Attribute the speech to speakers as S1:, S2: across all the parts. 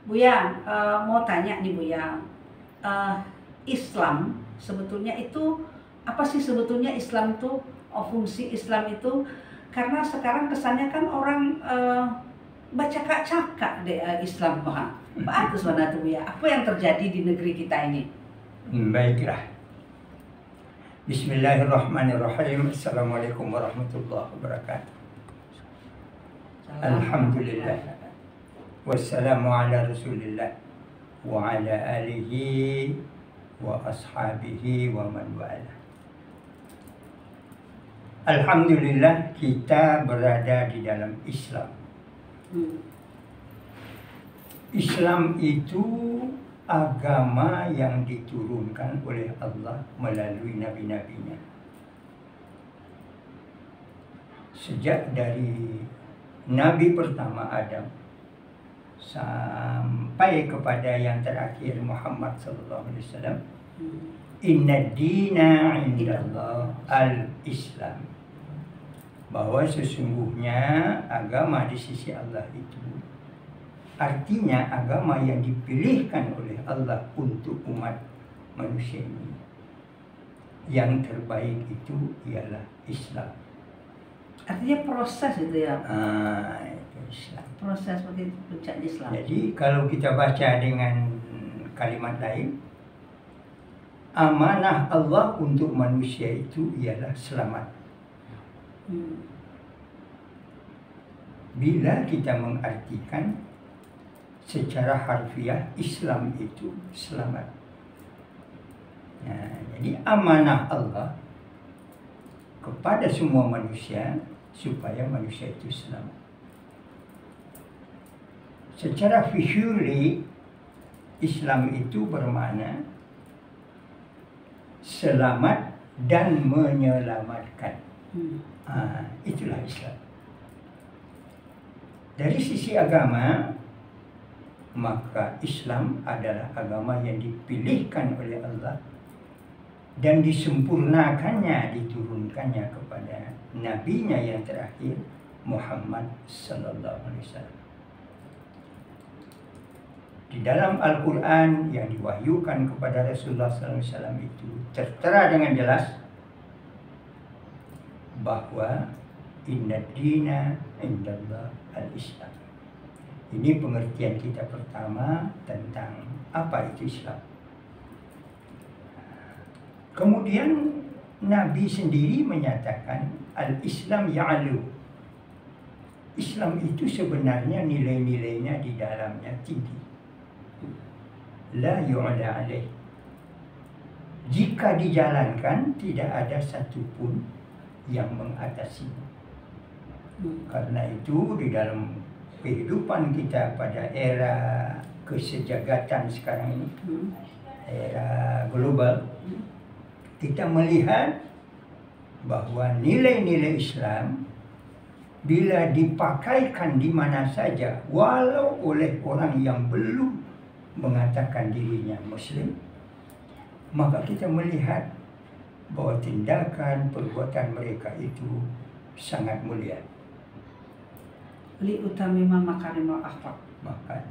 S1: Buya, mau tanya nih Buya, Islam sebetulnya itu apa sih sebetulnya Islam itu, fungsi Islam itu? Karena sekarang kesannya kan orang baca cakak deh Islam, Pak Agus mana tuh Buya? Apa yang terjadi di negeri kita ini?
S2: Baiklah. Bismillahirrahmanirrahim. Assalamualaikum warahmatullahi wabarakatuh. Alhamdulillah. Wassalamu ala rasulillah wa ala alihi wa ashabihi wa man wala. Alhamdulillah kita berada di dalam Islam. Islam itu agama yang diturunkan oleh Allah melalui nabi-nabinya. Sejak dari nabi pertama Adam sampai kepada yang terakhir Muhammad sallallahu alaihi wasallam, inna dina indallah al-Islam, bahwa sesungguhnya agama di sisi Allah itu artinya agama yang dipilihkan oleh Allah untuk umat manusia ini. Yang terbaik itu ialah Islam.
S1: Artinya proses itu ya?
S2: Itu Islam.
S1: Proses seperti puncak Islam.
S2: Jadi kalau kita baca dengan kalimat lain, amanah Allah untuk manusia itu ialah selamat. Bila kita mengartikan secara harfiah, Islam itu selamat. Nah, jadi amanah Allah kepada semua manusia supaya manusia itu selamat. Secara fisyuri, Islam itu bermakna selamat dan menyelamatkan. Itulah Islam. Dari sisi agama, maka Islam adalah agama yang dipilihkan oleh Allah dan disempurnakannya, diturunkannya kepada nabinya yang terakhir, Muhammad sallallahu alaihi wasallam. Di dalam Al-Quran yang diwahyukan kepada Rasulullah sallallahu alaihi wasallam itu tertera dengan jelas bahwa inna dina indallah al-Islam. Ini pengertian kita pertama tentang apa itu Islam. Kemudian Nabi sendiri menyatakan al-Islam ya'lu. Islam itu sebenarnya nilai-nilainya di dalamnya tinggi. La yu'la alaih. Jika dijalankan tidak ada satupun yang mengatasinya. Karena itu di dalam kehidupan kita pada era kesejagatan sekarang ini, era global, kita melihat bahwa nilai-nilai Islam bila dipakaikan di mana saja, walau oleh orang yang belum mengatakan dirinya Muslim, maka kita melihat bahwa tindakan perbuatan mereka itu sangat mulia.
S1: Li utamima makarimul akhlak.
S2: Maka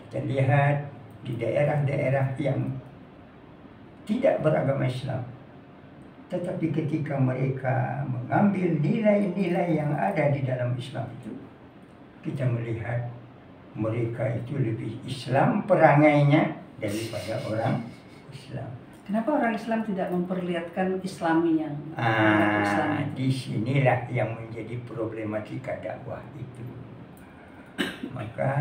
S2: kita lihat di daerah-daerah yang tidak beragama Islam, tetapi ketika mereka mengambil nilai-nilai yang ada di dalam Islam itu, kita melihat mereka itu lebih Islam perangainya daripada orang Islam.
S1: Kenapa orang Islam tidak memperlihatkan Islami yang
S2: Di sinilah yang menjadi problematika dakwah itu. Maka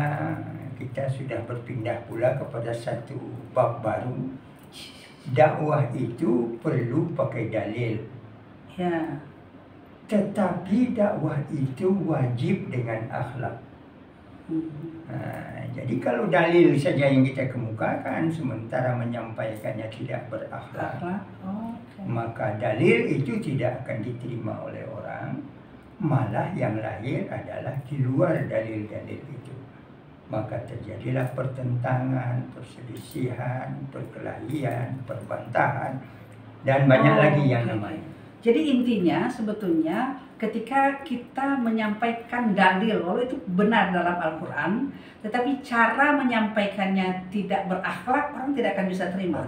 S2: kita sudah berpindah pula kepada satu bab baru. Dakwah itu perlu pakai dalil.
S1: Ya.
S2: Tetapi dakwah itu wajib dengan akhlak. Jadi kalau dalil saja yang kita kemukakan sementara menyampaikannya tidak berakhlak, maka dalil itu tidak akan diterima oleh orang. Malah yang lahir adalah di luar dalil-dalil itu. Maka terjadilah pertentangan, perselisihan, perkelahian, perbantahan, dan banyak lagi yang namanya.
S1: Jadi intinya sebetulnya ketika kita menyampaikan dalil, walau itu benar dalam Al-Quran, tetapi cara menyampaikannya tidak berakhlak, orang tidak akan bisa terima.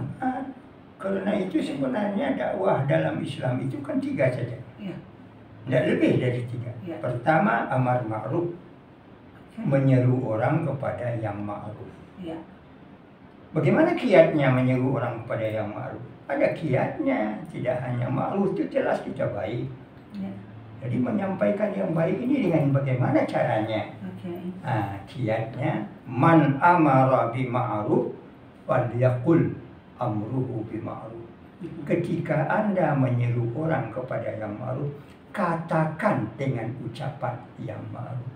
S2: Karena itu sebenarnya dakwah dalam Islam itu kan 3 saja.
S1: Ya.
S2: Tidak lebih dari 3.
S1: Ya.
S2: Pertama, amar ma'ruf. Menyeru orang kepada yang ma'ruf.
S1: Ya.
S2: Bagaimana kiatnya menyeru orang kepada yang ma'ruf? Ada kiatnya, tidak hanya ma'ruf itu jelas kita baik.
S1: Ya.
S2: Jadi menyampaikan yang baik ini dengan bagaimana caranya? Kiatnya man amara bi ma'ruf falyaqul amruhu bi ma'ruf. Ketika Anda menyeru orang kepada yang ma'ruf, katakan dengan ucapan yang ma'ruf.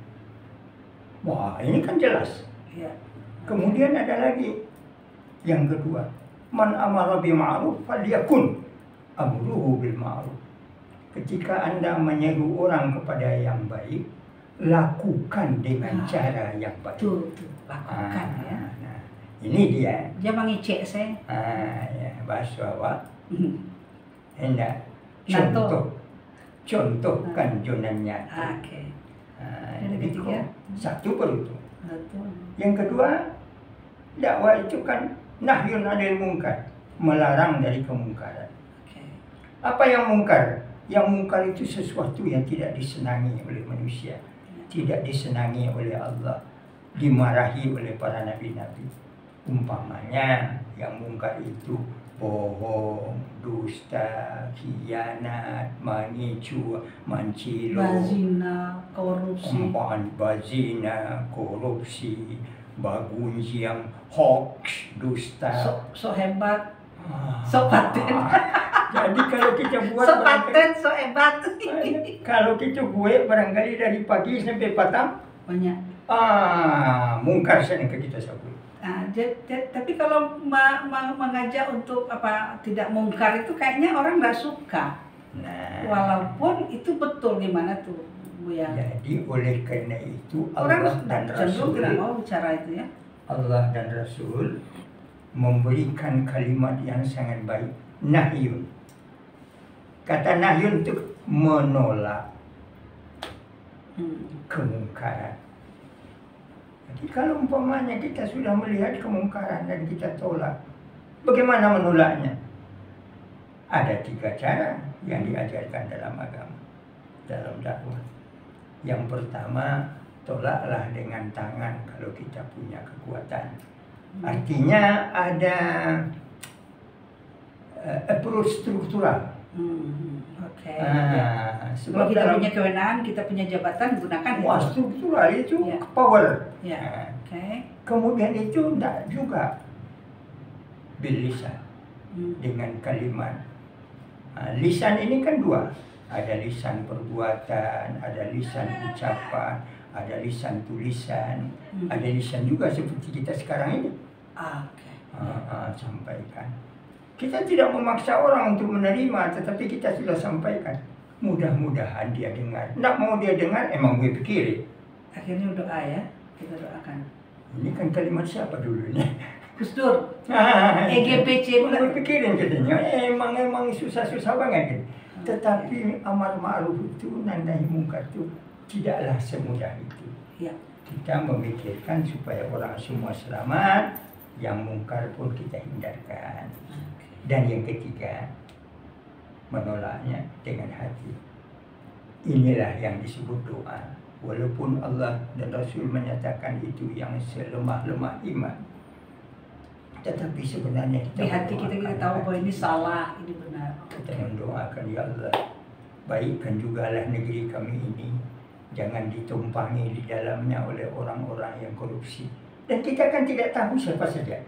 S2: Wah, ini kan jelas.
S1: Ya.
S2: Kemudian ada lagi yang kedua, man amara bi ma'ruf falyakun amruhu bil ma'ruf. Ketika Anda menyeru orang kepada yang baik, lakukan dengan cara yang baik.
S1: Tuh, lakukan ya.
S2: Nah, ini dia.
S1: Jangan ngecek saya.
S2: Ya, bahasa awak. Hendak
S1: Nato.
S2: contohkan jonannya.
S1: Oke.
S2: Yang ketiga, satu perlu.
S1: Betul.
S2: Yang kedua, dakwah itu kan nahyun 'anil munkar, melarang dari kemungkaran. Apa yang mungkar? Yang mungkar itu sesuatu yang tidak disenangi oleh manusia, tidak disenangi oleh Allah, dimarahi oleh para nabi-nabi. Umpamanya yang mungkar itu bohong, dusta, khianat, manicu, mancilo,
S1: bazina, korupsi,
S2: bazina, korupsi, bagunjiang, hoax, dusta.
S1: So hebat, so paten.
S2: Jadi kalau kita buat
S1: so paten, so hebat.
S2: Kalau kita buat barangkali dari pagi sampai petang
S1: banyak.
S2: Mungkar sana ke kita sabut.
S1: Tapi kalau mengajak untuk tidak mungkar itu kayaknya orang nggak suka. Walaupun itu betul gimana tuh Bu ya.
S2: Jadi oleh karena itu
S1: orang
S2: Allah dan Rasul
S1: tidak mau bicara itu ya.
S2: Allah dan Rasul memberikan kalimat yang sangat baik, nahyun. Kata nahyun itu menolak kemungkaran. Jadi kalau umpamanya kita sudah melihat kemungkaran dan kita tolak, bagaimana menolaknya? Ada 3 cara yang diajarkan dalam agama, dalam dakwah. Yang pertama, tolaklah dengan tangan kalau kita punya kekuatan. Artinya ada approach struktural.
S1: Kalau kita punya kewenangan, kita punya jabatan, gunakan itu.
S2: Struktural itu power. Kemudian itu tidak juga bilisan dengan kalimat. Lisan ini kan 2. Ada lisan perbuatan, ada lisan ucapan, ada lisan tulisan, ada lisan juga seperti kita sekarang ini. Sampaikan. Kita tidak memaksa orang untuk menerima, tetapi kita sudah sampaikan. Mudah-mudahan dia dengar. Tidak mau dia dengar, emang gue pikirin.
S1: Akhirnya doa ya, kita doakan.
S2: Ini kan kalimat siapa dulunya?
S1: Gus Dur. EGPC pula.
S2: Gue pikirin katanya, emang susah-susah banget. Tetapi amar ma'ruf itu, nahi mungkar itu tidaklah semudah itu.
S1: Ya.
S2: Kita memikirkan supaya orang semua selamat, yang mungkar pun kita hindarkan. Dan yang ketiga, menolaknya dengan hati. Inilah yang disebut doa. Walaupun Allah dan Rasul menyatakan itu yang selemah-lemah iman, tetapi sebenarnya
S1: di hati kita tahu bahwa ini salah, ini benar.
S2: Kita mendoakan, ya Allah, baikkan jugalah negeri kami ini. Jangan ditumpangi di dalamnya oleh orang-orang yang korupsi. Dan kita kan tidak tahu siapa saja.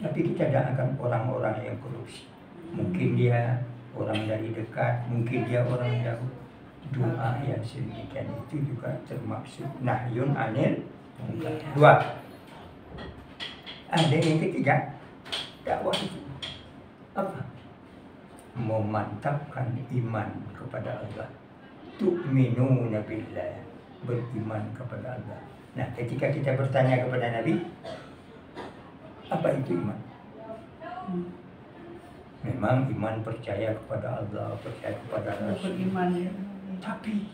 S2: Tapi kita doakan orang-orang yang korupsi. Mungkin dia orang dari dekat, mungkin dia orang jauh. Doa yang sedemikian itu juga termaksud nahyun 'anil munkar. 2. Ada yang ketiga, dakwah itu apa? Memantapkan iman kepada Allah. Tu'minuna billah, beriman kepada Allah. Nah, ketika kita bertanya kepada Nabi, apa itu iman? Memang iman percaya kepada Allah, percaya kepada Rasul.
S1: Beriman ya.
S2: Tapi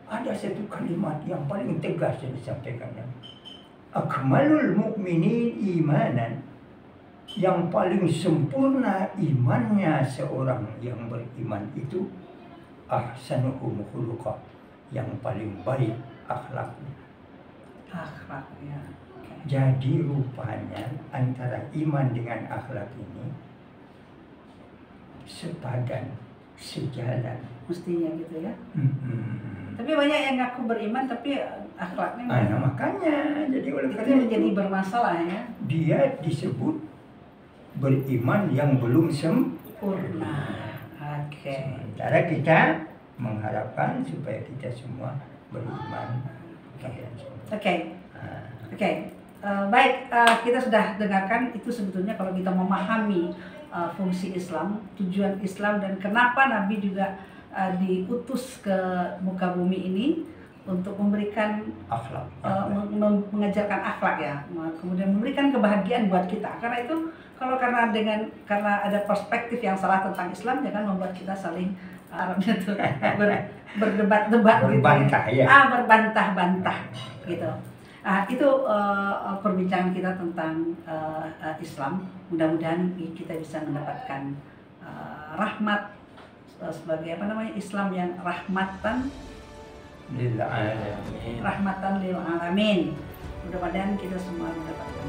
S2: ada satu kalimat yang paling tegas yang disampaikannya. Akmalul mu'minin imanan, yang paling sempurna imannya seorang yang beriman itu ahsanuhum khuluqa, yang paling baik akhlaknya.
S1: Akhlaknya.
S2: Jadi rupanya antara iman dengan akhlak ini sepadan, sejalan.
S1: Mestinya gitu ya. Tapi banyak yang ngaku beriman tapi akhlaknya
S2: nah, makanya jadi oleh
S1: itu
S2: karena
S1: menjadi bermasalah ya.
S2: Dia disebut beriman yang belum
S1: sempurna. Oke.
S2: Sementara kita mengharapkan supaya kita semua beriman.
S1: Oke. Baik, kita sudah dengarkan itu sebetulnya kalau kita memahami fungsi Islam, tujuan Islam, dan kenapa Nabi juga diutus ke muka bumi ini untuk memberikan
S2: akhlak,
S1: mengajarkan akhlak ya, kemudian memberikan kebahagiaan buat kita. Karena itu karena ada perspektif yang salah tentang Islam, jangan membuat kita saling Arabnya tuh berdebat-debat gitu ya. Berbantah-bantah gitu. Itu perbincangan kita tentang Islam. Mudah-mudahan kita bisa mendapatkan rahmat sebagai Islam yang rahmatan lil alamin. Mudah-mudahan kita semua mendapatkan